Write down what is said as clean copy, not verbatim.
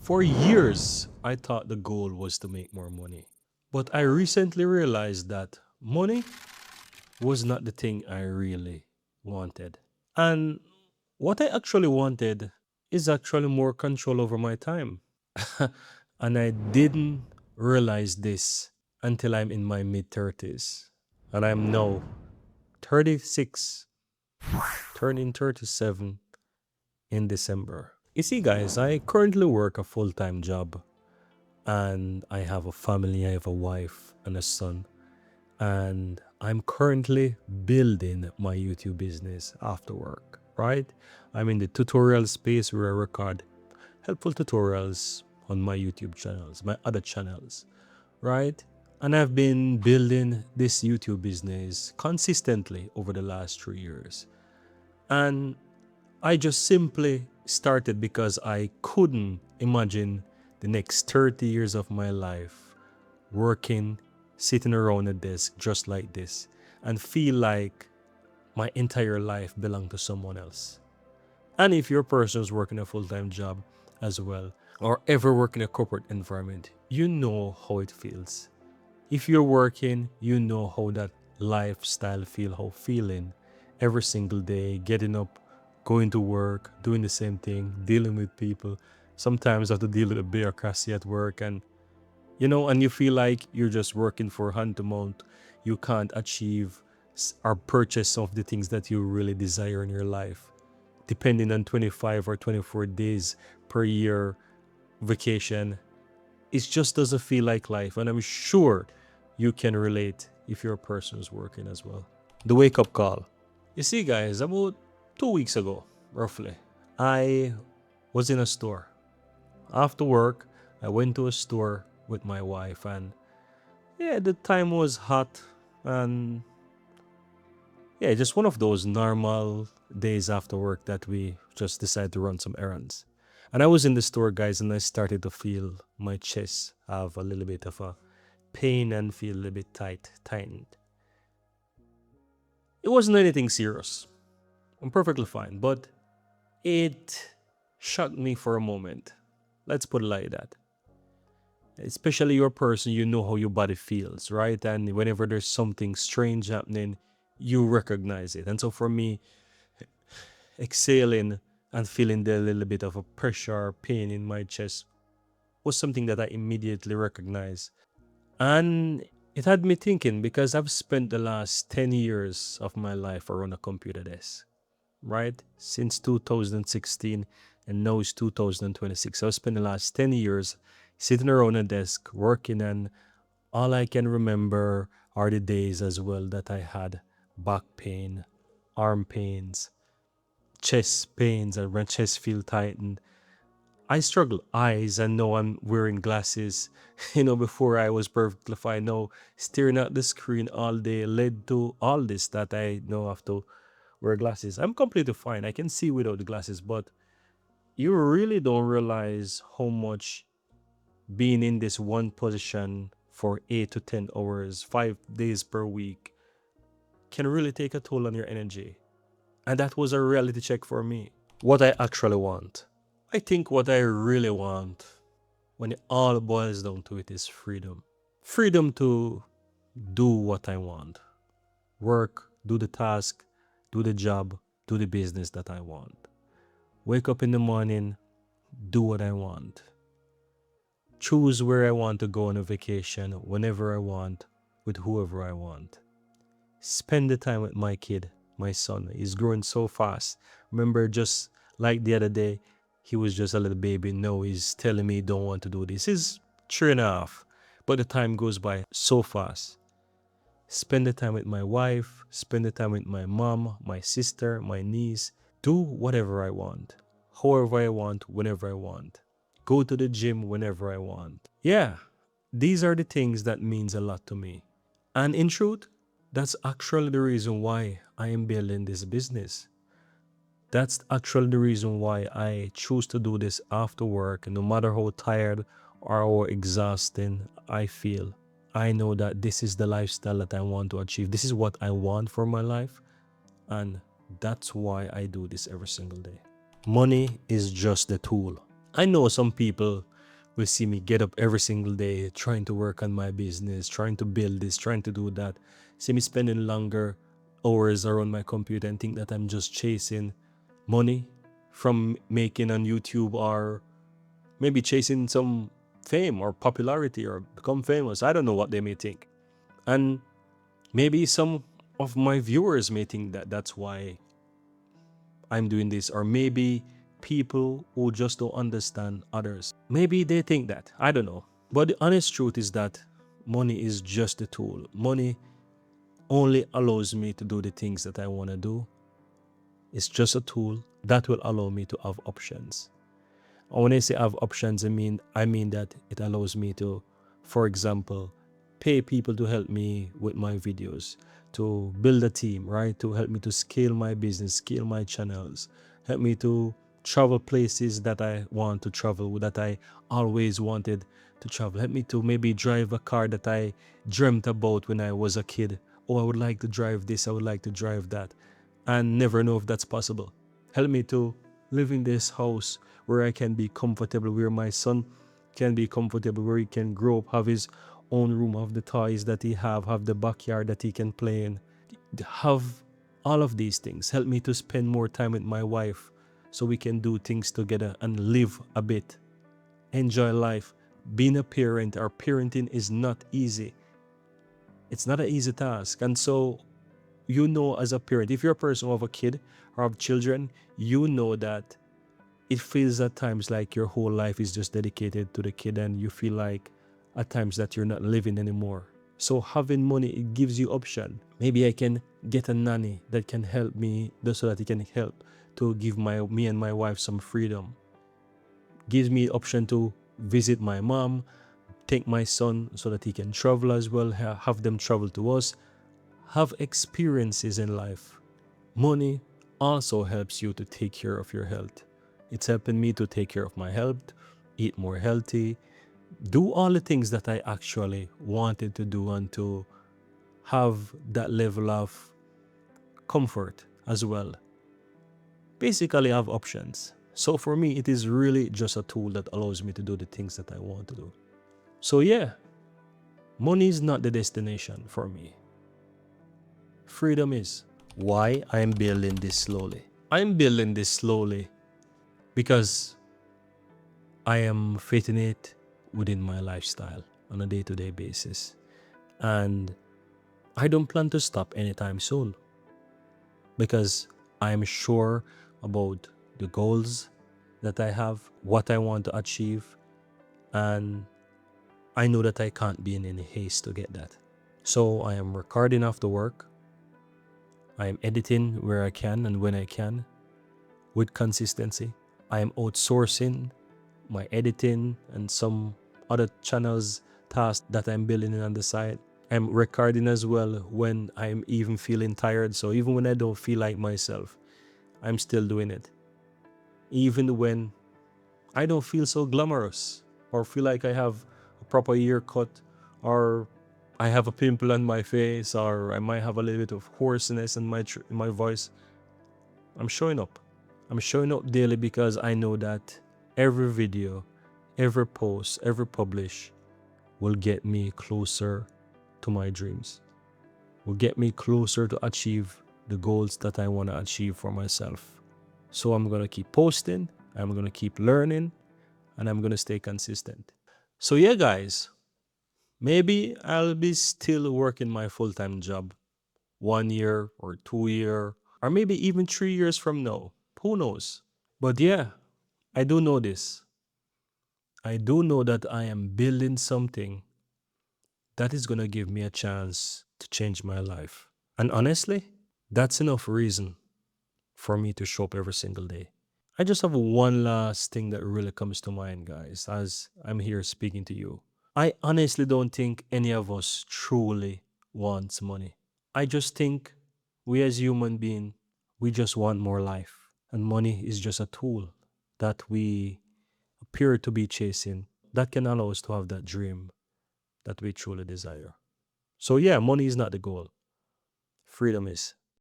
For years, I thought the goal was to make more money. But I recently realized that money was not the thing I really wanted. And what I actually wanted is actually more control over my time. And I didn't realize this until I'm in my mid 30s. And I'm now 36, turning 37 in December. You see, guys, I currently work a full time job and I have a family, I have a wife and a son. And I'm currently building my YouTube business after work, right? I'm in the tutorial space where I record helpful tutorials on my YouTube channels, my other channels, right? And I've been building this YouTube business consistently over the last 3 years. And I just simply started because I couldn't imagine the next 30 years of my life working, sitting around a desk just like this, and feel like my entire life belonged to someone else. And if you're a person who's working a full-time job as well, or ever work in a corporate environment, you know how it feels. If you're working, you know how that lifestyle feel, how feeling every single day, getting up, going to work, doing the same thing, dealing with people. Sometimes have to deal with the bureaucracy at work and and you feel like you're just working for hand to mouth. You can't achieve or purchase some of the things that you really desire in your life. Depending on 25 or 24 days per year vacation, it just doesn't feel like life. And I'm sure you can relate if you're a person who's working as well. The wake up call. You see, guys, about 2 weeks ago, roughly, I was in a store. After work, I went to a store with my wife, and yeah, the time was hot, and yeah, just one of those normal days after work that we just decided to run some errands. And I was in the store, guys, and I started to feel my chest have a little bit of a pain and feel a little bit tightened. It wasn't anything serious. I'm perfectly fine, but it shocked me for a moment. Let's put it like that. Especially your person, you know how your body feels, right? And whenever there's something strange happening, you recognize it. And so for me, exhaling and feeling the little bit of a pressure, pain in my chest was something that I immediately recognized. And it had me thinking because I've spent the last 10 years of my life around a computer desk, right? Since 2016, and now it's 2026. So I spent the last 10 years sitting around a desk working, and all I can remember are the days as well that I had back pain, arm pains, chest pains, and my chest feel tightened. I struggle eyes, and now I'm wearing glasses. Before I was perfectly fine. Now staring at the screen all day led to all this that I now have to wear glasses. I'm completely fine. I can see without the glasses, but you really don't realize how much being in this one position for 8 to 10 hours, 5 days per week can really take a toll on your energy. And that was a reality check for me. What I actually want. I think what I really want, when it all boils down to it, is freedom. Freedom to do what I want. Work, do the task, do the job, do the business that I want. Wake up in the morning, do what I want. Choose where I want to go on a vacation, whenever I want, with whoever I want. Spend the time with my kid, my son. He's growing so fast. Remember, just like the other day, he was just a little baby. No, he's telling me he don't want to do this. He's 3.5. But the time goes by so fast. Spend the time with my wife, spend the time with my mom, my sister, my niece. Do whatever I want, however I want, whenever I want. Go to the gym whenever I want. Yeah, these are the things that means a lot to me. And in truth, that's actually the reason why I am building this business. That's actually the reason why I choose to do this after work, no matter how tired or how exhausting I feel. I know that this is the lifestyle that I want to achieve. This is what I want for my life. And that's why I do this every single day. Money is just the tool. I know some people, will see me get up every single day trying to work on my business, trying to build this, trying to do that. See me spending longer hours around my computer and think that I'm just chasing money from making on YouTube, or maybe chasing some fame or popularity or become famous. I don't know what they may think. And maybe some of my viewers may think that that's why I'm doing this, or maybe people who just don't understand others. Maybe they think that. I don't know. But the honest truth is that money is just a tool. Money only allows me to do the things that I want to do. It's just a tool that will allow me to have options. And when I say have options, I mean that it allows me to, for example, pay people to help me with my videos, to build a team, right? To help me to scale my business, scale my channels, help me to travel places that I want to travel, that I always wanted to travel. Help me to maybe drive a car that I dreamt about when I was a kid. Oh, I would like to drive this, I would like to drive that, and never know if that's possible. Help me to live in this house where I can be comfortable, where my son can be comfortable, where he can grow up, have his own room, have the toys that he have the backyard that he can play in, have all of these things. Help me to spend more time with my wife so we can do things together and live a bit, enjoy life. Being a parent or parenting is not easy. It's not an easy task. And so, as a parent, if you're a person who have a kid or have children, you know that it feels at times like your whole life is just dedicated to the kid, and you feel like at times that you're not living anymore. So having money, it gives you option. Maybe I can get a nanny that can help me, just so that it can help to give me and my wife some freedom. Gives me option to visit my mom, take my son so that he can travel as well, have them travel to us, have experiences in life. Money also helps you to take care of your health. It's helping me to take care of my health, eat more healthy, do all the things that I actually wanted to do, and to have that level of comfort as well. Basically, I have options. So for me, it is really just a tool that allows me to do the things that I want to do. So yeah, money is not the destination for me. Freedom is. Why I am building this slowly? I'm building this slowly because I am fitting it within my lifestyle on a day-to-day basis. And I don't plan to stop anytime soon, because I am sure about the goals that I have, what I want to achieve, and I know that I can't be in any haste to get that. So I am recording after work. I am editing where I can and when I can with consistency. I am outsourcing my editing and some other channels tasks that I'm building on the side. I'm recording as well when I'm even feeling tired. So even when I don't feel like myself, I'm still doing it. Even when I don't feel so glamorous, or feel like I have a proper haircut, or I have a pimple on my face, or I might have a little bit of hoarseness in my voice, I'm showing up. I'm showing up daily because I know that every video, every post, every publish will get me closer to my dreams, will get me closer to achieve the goals that I want to achieve for myself. So I'm going to keep posting, I'm going to keep learning, and I'm going to stay consistent. So yeah, guys, maybe I'll be still working my full-time job 1 year or 2 year, or maybe even 3 years from now. Who knows? But yeah, I do know this. I do know that I am building something that is going to give me a chance to change my life. And honestly, that's enough reason for me to show up every single day. I just have one last thing that really comes to mind, guys, as I'm here speaking to you. I honestly don't think any of us truly wants money. I just think we as human beings, we just want more life. And money is just a tool that we appear to be chasing that can allow us to have that dream that we truly desire. So yeah, money is not the goal. Freedom is.